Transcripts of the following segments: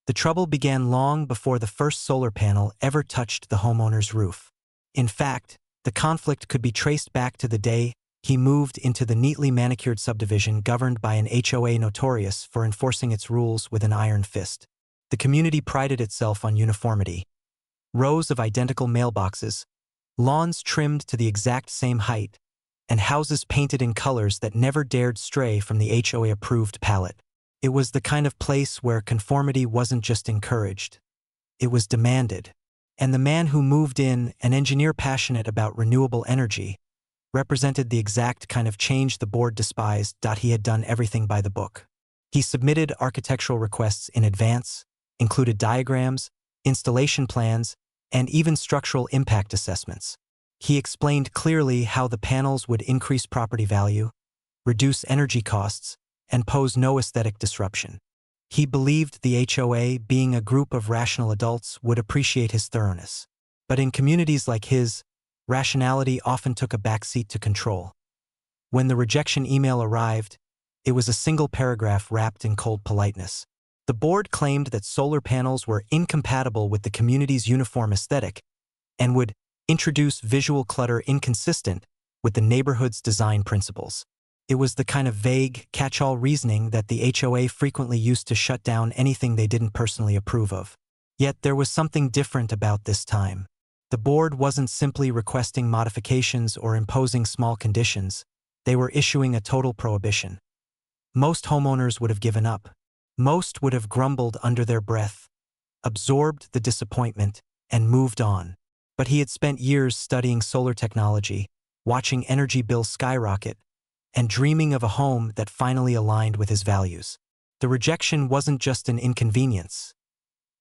The trouble began long before the first solar panel ever touched the homeowner's roof. In fact, the conflict could be traced back to the day he moved into the neatly manicured subdivision governed by an HOA notorious for enforcing its rules with an iron fist. The community prided itself on uniformity. Rows of identical mailboxes, lawns trimmed to the exact same height, and houses painted in colors that never dared stray from the HOA-approved palette. It was the kind of place where conformity wasn't just encouraged, it was demanded. And the man who moved in, an engineer passionate about renewable energy, represented the exact kind of change the board despised. He had done everything by the book. He submitted architectural requests in advance, included diagrams, installation plans, and even structural impact assessments. He explained clearly how the panels would increase property value, reduce energy costs, and pose no aesthetic disruption. He believed the HOA, being a group of rational adults, would appreciate his thoroughness. But in communities like his, rationality often took a backseat to control. When the rejection email arrived, it was a single paragraph wrapped in cold politeness. The board claimed that solar panels were incompatible with the community's uniform aesthetic and would introduce visual clutter inconsistent with the neighborhood's design principles. It was the kind of vague, catch-all reasoning that the HOA frequently used to shut down anything they didn't personally approve of. Yet there was something different about this time. The board wasn't simply requesting modifications or imposing small conditions, they were issuing a total prohibition. Most homeowners would have given up. Most would have grumbled under their breath, absorbed the disappointment, and moved on. But he had spent years studying solar technology, watching energy bills skyrocket, and dreaming of a home that finally aligned with his values. The rejection wasn't just an inconvenience.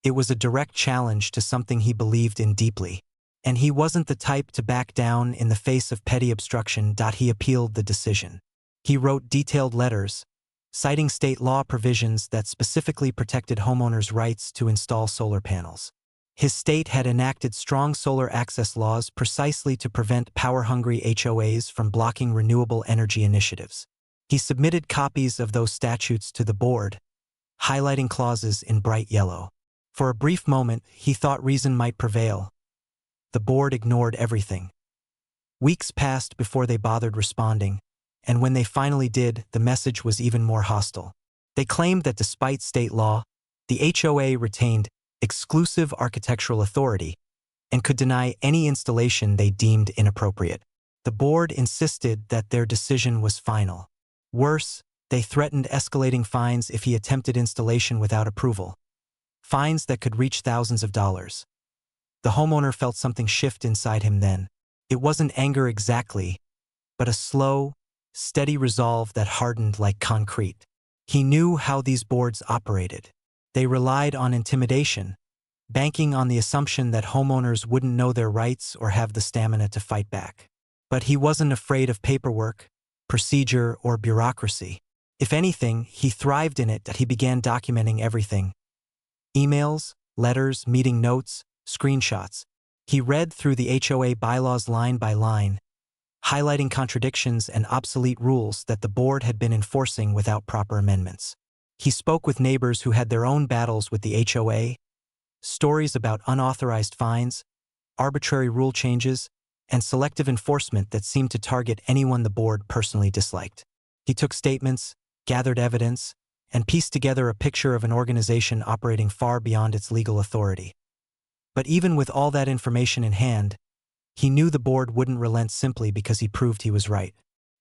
It was a direct challenge to something he believed in deeply. And he wasn't the type to back down in the face of petty obstruction. He appealed the decision. He wrote detailed letters, citing state law provisions that specifically protected homeowners' rights to install solar panels. His state had enacted strong solar access laws precisely to prevent power-hungry HOAs from blocking renewable energy initiatives. He submitted copies of those statutes to the board, highlighting clauses in bright yellow. For a brief moment, he thought reason might prevail. The board ignored everything. Weeks passed before they bothered responding, and when they finally did, the message was even more hostile. They claimed that despite state law, the HOA retained exclusive architectural authority and could deny any installation they deemed inappropriate. The board insisted that their decision was final. Worse, they threatened escalating fines if he attempted installation without approval. Fines that could reach thousands of dollars. The homeowner felt something shift inside him then. It wasn't anger exactly, but a slow, steady resolve that hardened like concrete. He knew how these boards operated. They relied on intimidation, banking on the assumption that homeowners wouldn't know their rights or have the stamina to fight back. But he wasn't afraid of paperwork, procedure, or bureaucracy. If anything, he thrived in it. That he began documenting everything. Emails, letters, meeting notes, screenshots. He read through the HOA bylaws line by line, highlighting contradictions and obsolete rules that the board had been enforcing without proper amendments. He spoke with neighbors who had their own battles with the HOA, stories about unauthorized fines, arbitrary rule changes, and selective enforcement that seemed to target anyone the board personally disliked. He took statements, gathered evidence, and pieced together a picture of an organization operating far beyond its legal authority. But even with all that information in hand, he knew the board wouldn't relent simply because he proved he was right.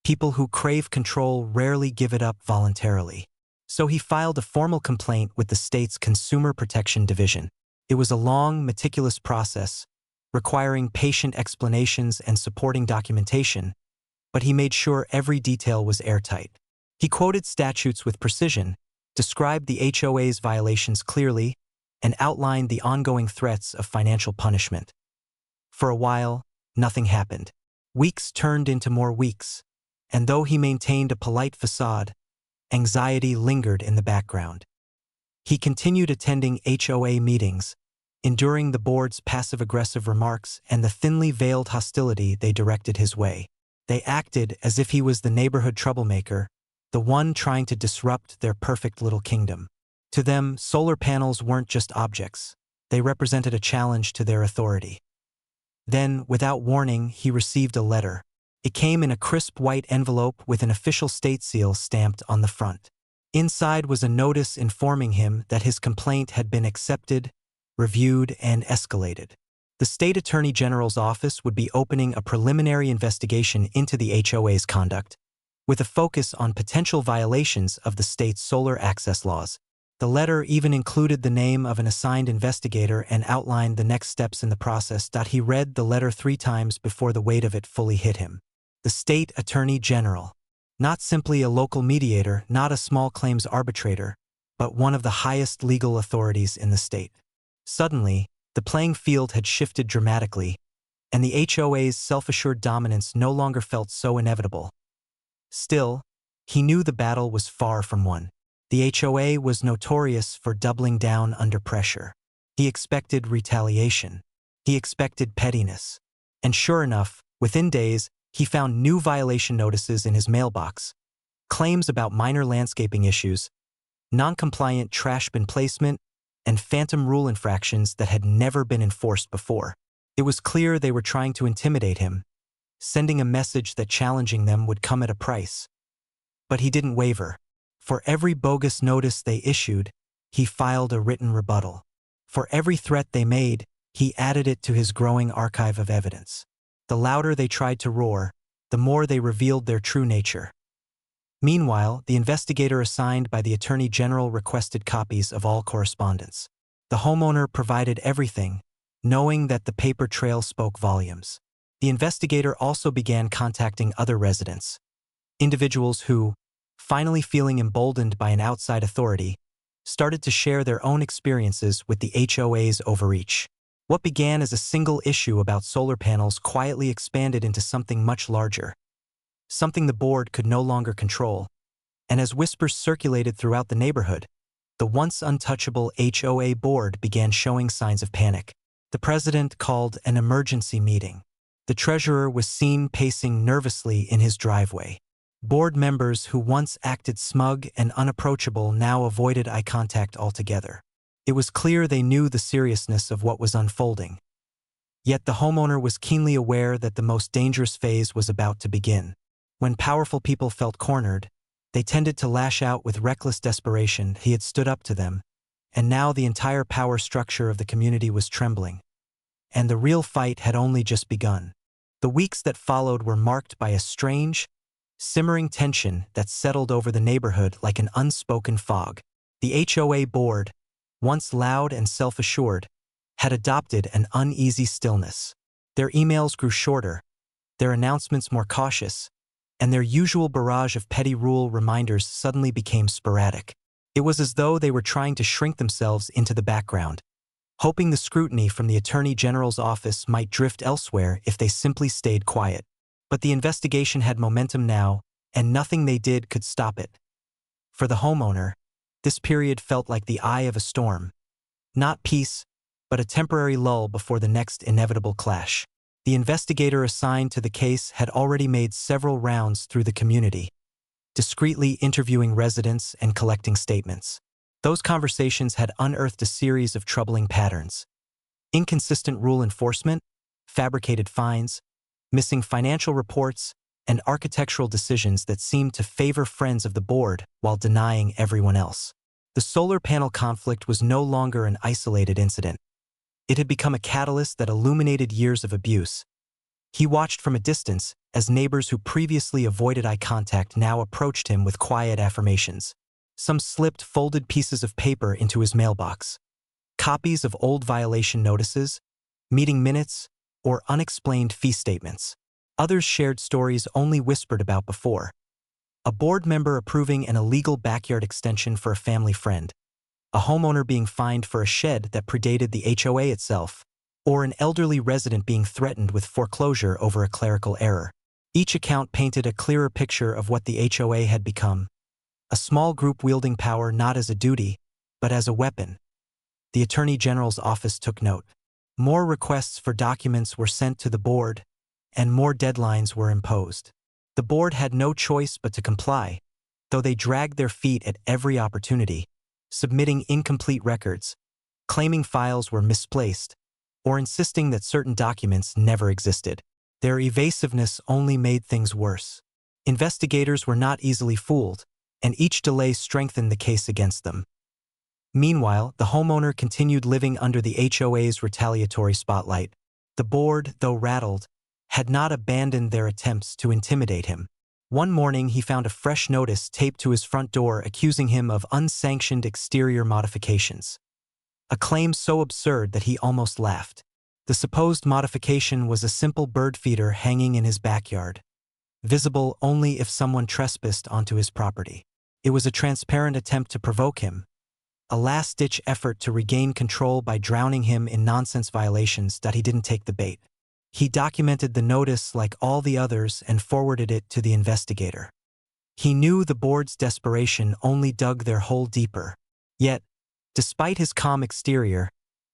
People who crave control rarely give it up voluntarily. So he filed a formal complaint with the state's Consumer Protection Division. It was a long, meticulous process, requiring patient explanations and supporting documentation, but he made sure every detail was airtight. He quoted statutes with precision, described the HOA's violations clearly, and outlined the ongoing threats of financial punishment. For a while, nothing happened. Weeks turned into more weeks, and though he maintained a polite facade, anxiety lingered in the background. He continued attending HOA meetings, enduring the board's passive-aggressive remarks and the thinly veiled hostility they directed his way. They acted as if he was the neighborhood troublemaker, the one trying to disrupt their perfect little kingdom. To them, solar panels weren't just objects. They represented a challenge to their authority. Then, without warning, he received a letter. It came in a crisp white envelope with an official state seal stamped on the front. Inside was a notice informing him that his complaint had been accepted, reviewed, and escalated. The State Attorney General's office would be opening a preliminary investigation into the HOA's conduct, with a focus on potential violations of the state's solar access laws. The letter even included the name of an assigned investigator and outlined the next steps in the process. He read the letter 3 times before the weight of it fully hit him. The State Attorney General. Not simply a local mediator, not a small claims arbitrator, but one of the highest legal authorities in the state. Suddenly, the playing field had shifted dramatically, and the HOA's self-assured dominance no longer felt so inevitable. Still, he knew the battle was far from won. The HOA was notorious for doubling down under pressure. He expected retaliation. He expected pettiness. And sure enough, within days, he found new violation notices in his mailbox. Claims about minor landscaping issues, non-compliant trash bin placement, and phantom rule infractions that had never been enforced before. It was clear they were trying to intimidate him, sending a message that challenging them would come at a price. But he didn't waver. For every bogus notice they issued, he filed a written rebuttal. For every threat they made, he added it to his growing archive of evidence. The louder they tried to roar, the more they revealed their true nature. Meanwhile, the investigator assigned by the Attorney General requested copies of all correspondence. The homeowner provided everything, knowing that the paper trail spoke volumes. The investigator also began contacting other residents, individuals who, finally feeling emboldened by an outside authority, started to share their own experiences with the HOA's overreach. What began as a single issue about solar panels quietly expanded into something much larger, something the board could no longer control. And as whispers circulated throughout the neighborhood, the once untouchable HOA board began showing signs of panic. The president called an emergency meeting. The treasurer was seen pacing nervously in his driveway. Board members who once acted smug and unapproachable now avoided eye contact altogether. It was clear they knew the seriousness of what was unfolding. Yet the homeowner was keenly aware that the most dangerous phase was about to begin. When powerful people felt cornered, they tended to lash out with reckless desperation. He had stood up to them, and now the entire power structure of the community was trembling. And the real fight had only just begun. The weeks that followed were marked by a strange, simmering tension that settled over the neighborhood like an unspoken fog. The HOA board, once loud and self-assured, had adopted an uneasy stillness. Their emails grew shorter, their announcements more cautious, and their usual barrage of petty rule reminders suddenly became sporadic. It was as though they were trying to shrink themselves into the background, hoping the scrutiny from the Attorney General's office might drift elsewhere if they simply stayed quiet. But the investigation had momentum now, and nothing they did could stop it. For the homeowner, this period felt like the eye of a storm. Not peace, but a temporary lull before the next inevitable clash. The investigator assigned to the case had already made several rounds through the community, discreetly interviewing residents and collecting statements. Those conversations had unearthed a series of troubling patterns. Inconsistent rule enforcement, fabricated fines, missing financial reports, and architectural decisions that seemed to favor friends of the board while denying everyone else. The solar panel conflict was no longer an isolated incident. It had become a catalyst that illuminated years of abuse. He watched from a distance as neighbors who previously avoided eye contact now approached him with quiet affirmations. Some slipped folded pieces of paper into his mailbox. Copies of old violation notices, meeting minutes, or unexplained fee statements. Others shared stories only whispered about before. A board member approving an illegal backyard extension for a family friend. A homeowner being fined for a shed that predated the HOA itself. Or an elderly resident being threatened with foreclosure over a clerical error. Each account painted a clearer picture of what the HOA had become. A small group wielding power not as a duty, but as a weapon. The Attorney General's office took note. More requests for documents were sent to the board, and more deadlines were imposed. The board had no choice but to comply, though they dragged their feet at every opportunity, submitting incomplete records, claiming files were misplaced, or insisting that certain documents never existed. Their evasiveness only made things worse. Investigators were not easily fooled, and each delay strengthened the case against them. Meanwhile, the homeowner continued living under the HOA's retaliatory spotlight. The board, though rattled, had not abandoned their attempts to intimidate him. One morning, he found a fresh notice taped to his front door accusing him of unsanctioned exterior modifications. A claim so absurd that he almost laughed. The supposed modification was a simple bird feeder hanging in his backyard, visible only if someone trespassed onto his property. It was a transparent attempt to provoke him, a last-ditch effort to regain control by drowning him in nonsense violations that he didn't take the bait. He documented the notice like all the others and forwarded it to the investigator. He knew the board's desperation only dug their hole deeper. Yet, despite his calm exterior,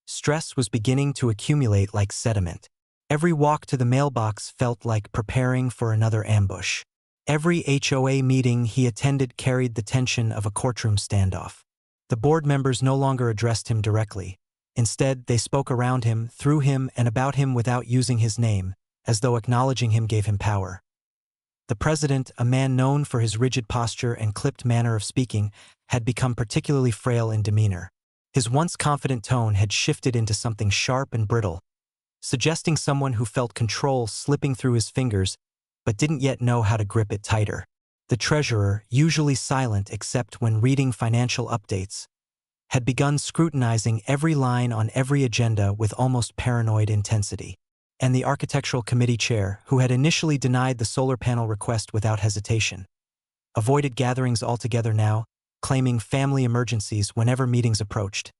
stress was beginning to accumulate like sediment. Every walk to the mailbox felt like preparing for another ambush. Every HOA meeting he attended carried the tension of a courtroom standoff. The board members no longer addressed him directly. Instead, they spoke around him, through him, and about him without using his name, as though acknowledging him gave him power. The president, a man known for his rigid posture and clipped manner of speaking, had become particularly frail in demeanor. His once confident tone had shifted into something sharp and brittle, suggesting someone who felt control slipping through his fingers but didn't yet know how to grip it tighter. The treasurer, usually silent except when reading financial updates, had begun scrutinizing every line on every agenda with almost paranoid intensity. And the architectural committee chair, who had initially denied the solar panel request without hesitation, avoided gatherings altogether now, claiming family emergencies whenever meetings approached.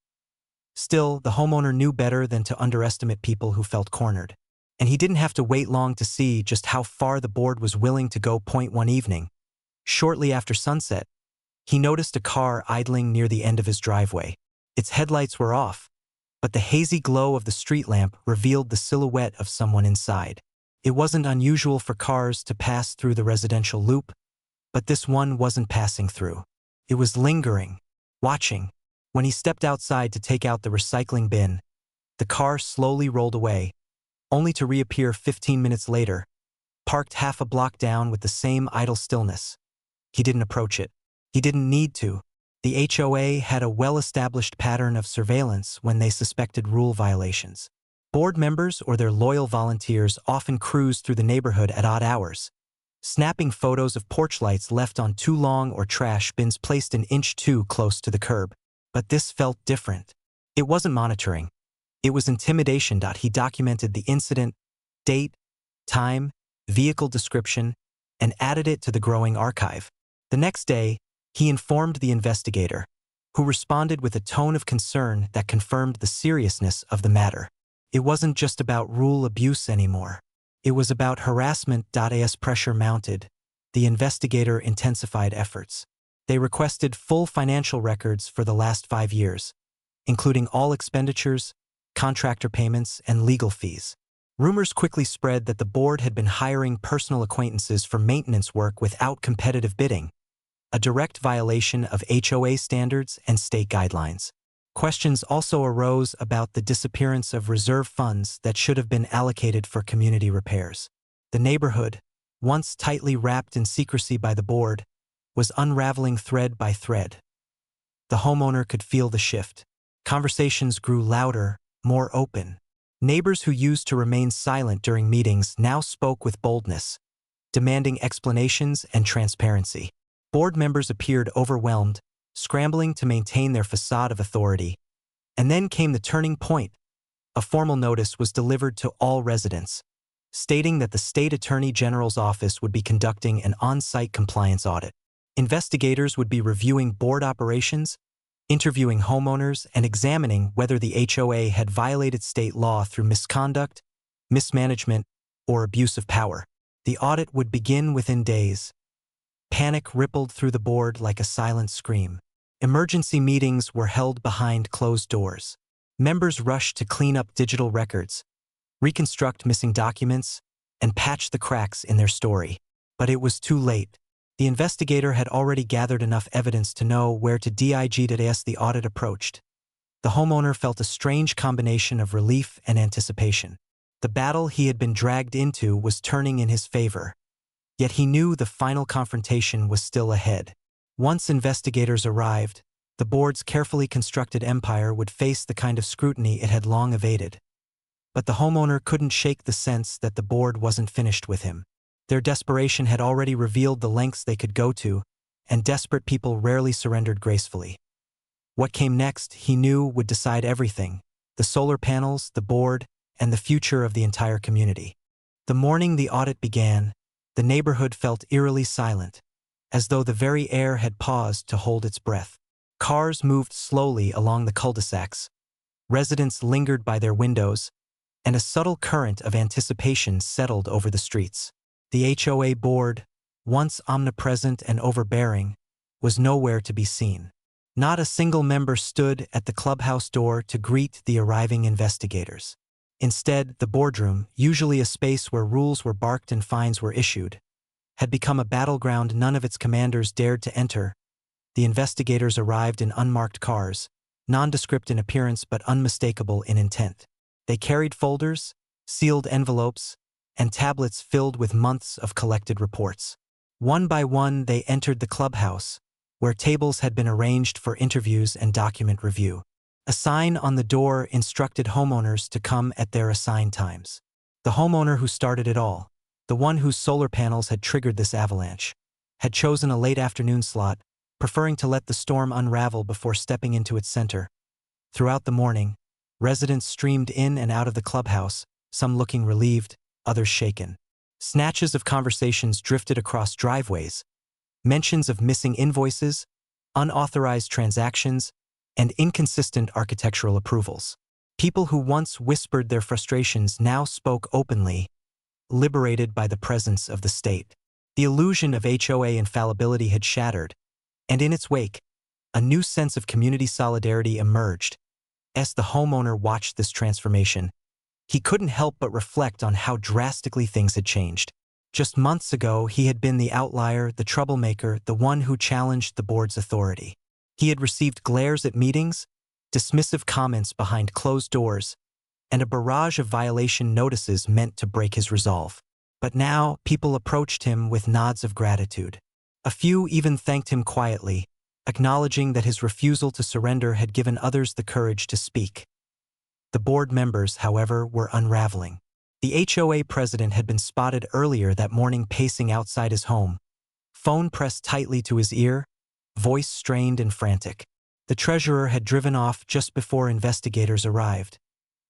Still, the homeowner knew better than to underestimate people who felt cornered. And he didn't have to wait long to see just how far the board was willing to go. One evening, shortly after sunset, he noticed a car idling near the end of his driveway. Its headlights were off, but the hazy glow of the street lamp revealed the silhouette of someone inside. It wasn't unusual for cars to pass through the residential loop, but this one wasn't passing through. It was lingering, watching. When he stepped outside to take out the recycling bin, the car slowly rolled away, only to reappear 15 minutes later, parked half a block down with the same idle stillness. He didn't approach it. He didn't need to. The HOA had a well-established pattern of surveillance when they suspected rule violations. Board members or their loyal volunteers often cruised through the neighborhood at odd hours, snapping photos of porch lights left on too long or trash bins placed an inch too close to the curb. But this felt different. It wasn't monitoring. It was intimidation. He documented the incident, date, time, vehicle description, and added it to the growing archive. The next day, he informed the investigator, who responded with a tone of concern that confirmed the seriousness of the matter. It wasn't just about rule abuse anymore. It was about harassment. As pressure mounted, the investigator intensified efforts. They requested full financial records for the last 5 years, including all expenditures, contractor payments, and legal fees. Rumors quickly spread that the board had been hiring personal acquaintances for maintenance work without competitive bidding, a direct violation of HOA standards and state guidelines. Questions also arose about the disappearance of reserve funds that should have been allocated for community repairs. The neighborhood, once tightly wrapped in secrecy by the board, was unraveling thread by thread. The homeowner could feel the shift. Conversations grew louder, more open. Neighbors who used to remain silent during meetings now spoke with boldness, demanding explanations and transparency. Board members appeared overwhelmed, scrambling to maintain their facade of authority. And then came the turning point. A formal notice was delivered to all residents, stating that the State Attorney General's office would be conducting an on-site compliance audit. Investigators would be reviewing board operations, interviewing homeowners, and examining whether the HOA had violated state law through misconduct, mismanagement, or abuse of power. The audit would begin within days. Panic rippled through the board like a silent scream. Emergency meetings were held behind closed doors. Members rushed to clean up digital records, reconstruct missing documents, and patch the cracks in their story. But it was too late. The investigator had already gathered enough evidence to know where to dig as the audit approached. The homeowner felt a strange combination of relief and anticipation. The battle he had been dragged into was turning in his favor. Yet he knew the final confrontation was still ahead. Once investigators arrived, the board's carefully constructed empire would face the kind of scrutiny it had long evaded. But the homeowner couldn't shake the sense that the board wasn't finished with him. Their desperation had already revealed the lengths they could go to, and desperate people rarely surrendered gracefully. What came next, he knew, would decide everything: the solar panels, the board, and the future of the entire community. The morning the audit began, the neighborhood felt eerily silent, as though the very air had paused to hold its breath. Cars moved slowly along the cul-de-sacs, residents lingered by their windows, and a subtle current of anticipation settled over the streets. The HOA board, once omnipresent and overbearing, was nowhere to be seen. Not a single member stood at the clubhouse door to greet the arriving investigators. Instead, the boardroom, usually a space where rules were barked and fines were issued, had become a battleground none of its commanders dared to enter. The investigators arrived in unmarked cars, nondescript in appearance but unmistakable in intent. They carried folders, sealed envelopes, and tablets filled with months of collected reports. One by one, they entered the clubhouse, where tables had been arranged for interviews and document review. A sign on the door instructed homeowners to come at their assigned times. The homeowner who started it all, the one whose solar panels had triggered this avalanche, had chosen a late afternoon slot, preferring to let the storm unravel before stepping into its center. Throughout the morning, residents streamed in and out of the clubhouse, some looking relieved, others shaken. Snatches of conversations drifted across driveways, mentions of missing invoices, unauthorized transactions, and inconsistent architectural approvals. People who once whispered their frustrations now spoke openly, liberated by the presence of the state. The illusion of HOA infallibility had shattered, and in its wake, a new sense of community solidarity emerged. As the homeowner watched this transformation, he couldn't help but reflect on how drastically things had changed. Just months ago, he had been the outlier, the troublemaker, the one who challenged the board's authority. He had received glares at meetings, dismissive comments behind closed doors, and a barrage of violation notices meant to break his resolve. But now, people approached him with nods of gratitude. A few even thanked him quietly, acknowledging that his refusal to surrender had given others the courage to speak. The board members, however, were unraveling. The HOA president had been spotted earlier that morning pacing outside his home, phone pressed tightly to his ear, voice strained and frantic. The treasurer had driven off just before investigators arrived,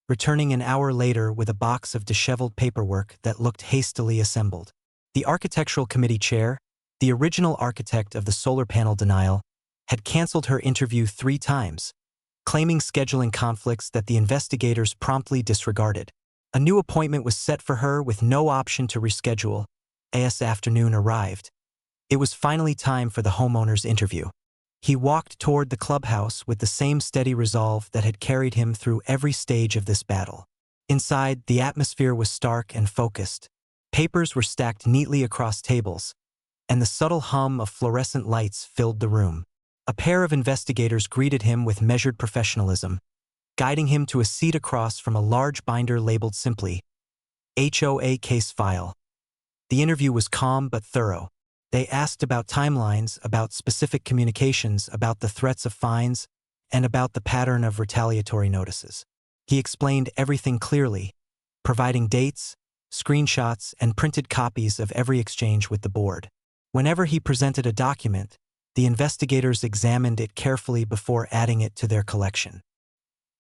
returning an hour later with a box of disheveled paperwork that looked hastily assembled. The architectural committee chair, the original architect of the solar panel denial, had canceled her interview 3 times, claiming scheduling conflicts that the investigators promptly disregarded. A new appointment was set for her with no option to reschedule. As afternoon arrived, it was finally time for the homeowner's interview. He walked toward the clubhouse with the same steady resolve that had carried him through every stage of this battle. Inside, the atmosphere was stark and focused. Papers were stacked neatly across tables, and the subtle hum of fluorescent lights filled the room. A pair of investigators greeted him with measured professionalism, guiding him to a seat across from a large binder labeled simply, HOA Case File. The interview was calm but thorough. They asked about timelines, about specific communications, about the threats of fines, and about the pattern of retaliatory notices. He explained everything clearly, providing dates, screenshots, and printed copies of every exchange with the board. Whenever he presented a document, the investigators examined it carefully before adding it to their collection.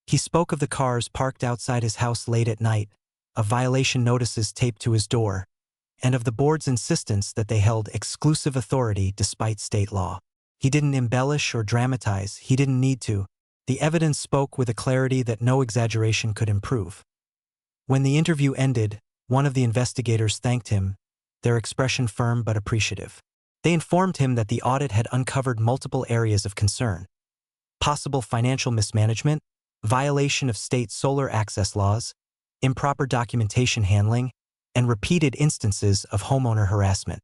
He spoke of the cars parked outside his house late at night, of violation notices taped to his door, and of the board's insistence that they held exclusive authority despite state law. He didn't embellish or dramatize, he didn't need to. The evidence spoke with a clarity that no exaggeration could improve. When the interview ended, one of the investigators thanked him, their expression firm but appreciative. They informed him that the audit had uncovered multiple areas of concern: possible financial mismanagement, violation of state solar access laws, improper documentation handling, and repeated instances of homeowner harassment.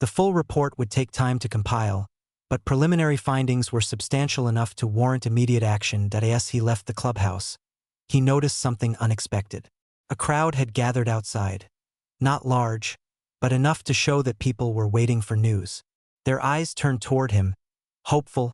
The full report would take time to compile, but preliminary findings were substantial enough to warrant immediate action. As he left the clubhouse, he noticed something unexpected. A crowd had gathered outside. Not large, but enough to show that people were waiting for news. Their eyes turned toward him, hopeful,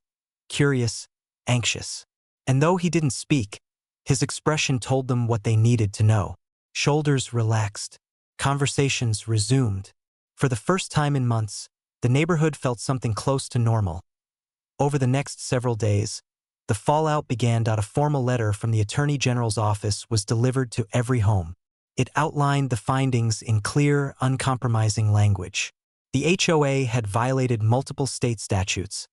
curious, anxious. And though he didn't speak, his expression told them what they needed to know. Shoulders relaxed. Conversations resumed. For the first time in months, the neighborhood felt something close to normal. Over the next several days, the fallout began. A formal letter from the Attorney General's office was delivered to every home. It outlined the findings in clear, uncompromising language. The HOA had violated multiple state statutes,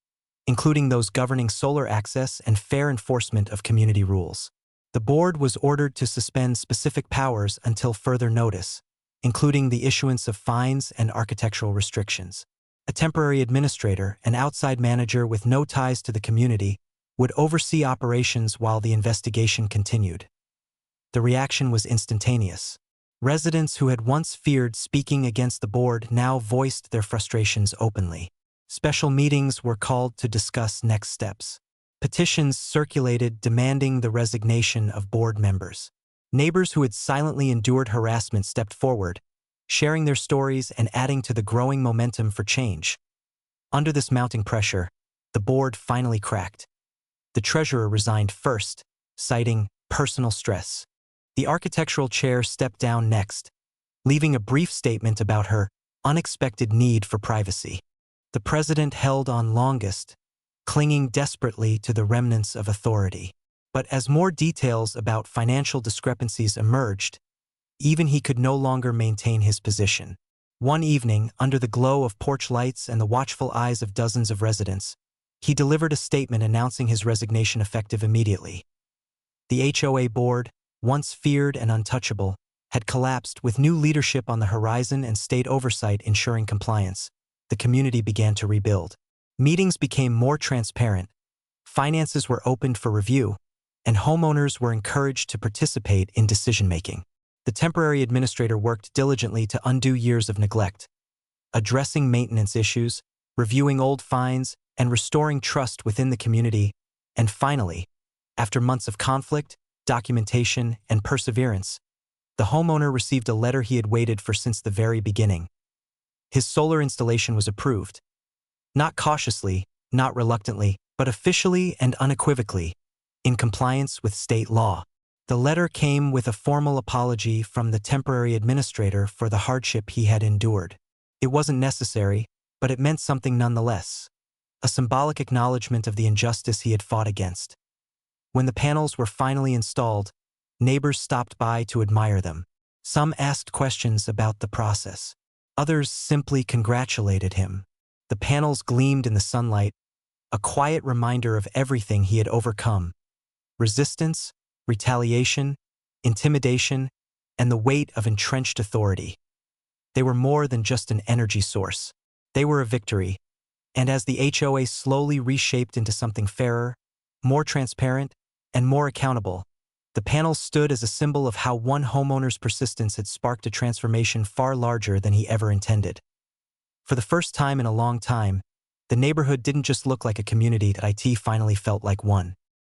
including those governing solar access and fair enforcement of community rules. The board was ordered to suspend specific powers until further notice, including the issuance of fines and architectural restrictions. A temporary administrator, an outside manager with no ties to the community, would oversee operations while the investigation continued. The reaction was instantaneous. Residents who had once feared speaking against the board now voiced their frustrations openly. Special meetings were called to discuss next steps. Petitions circulated demanding the resignation of board members. Neighbors who had silently endured harassment stepped forward, sharing their stories and adding to the growing momentum for change. Under this mounting pressure, the board finally cracked. The treasurer resigned first, citing personal stress. The architectural chair stepped down next, leaving a brief statement about her unexpected need for privacy. The president held on longest, clinging desperately to the remnants of authority. But as more details about financial discrepancies emerged, even he could no longer maintain his position. One evening, under the glow of porch lights and the watchful eyes of dozens of residents, he delivered a statement announcing his resignation effective immediately. The HOA board, once feared and untouchable, had collapsed. With new leadership on the horizon and state oversight ensuring compliance. The community began to rebuild. Meetings became more transparent, finances were opened for review, and homeowners were encouraged to participate in decision-making. The temporary administrator worked diligently to undo years of neglect, addressing maintenance issues, reviewing old fines, and restoring trust within the community. And finally, after months of conflict, documentation, and perseverance, the homeowner received a letter he had waited for since the very beginning. His solar installation was approved. Not cautiously, not reluctantly, but officially and unequivocally, in compliance with state law. The letter came with a formal apology from the temporary administrator for the hardship he had endured. It wasn't necessary, but it meant something nonetheless. A symbolic acknowledgement of the injustice he had fought against. When the panels were finally installed, neighbors stopped by to admire them. Some asked questions about the process. Others simply congratulated him. The panels gleamed in the sunlight, a quiet reminder of everything he had overcome. Resistance, retaliation, intimidation, and the weight of entrenched authority. They were more than just an energy source. They were a victory. And as the HOA slowly reshaped into something fairer, more transparent, and more accountable, the panels stood as a symbol of how one homeowner's persistence had sparked a transformation far larger than he ever intended. For the first time in a long time, the neighborhood didn't just look like a community. It finally felt like one.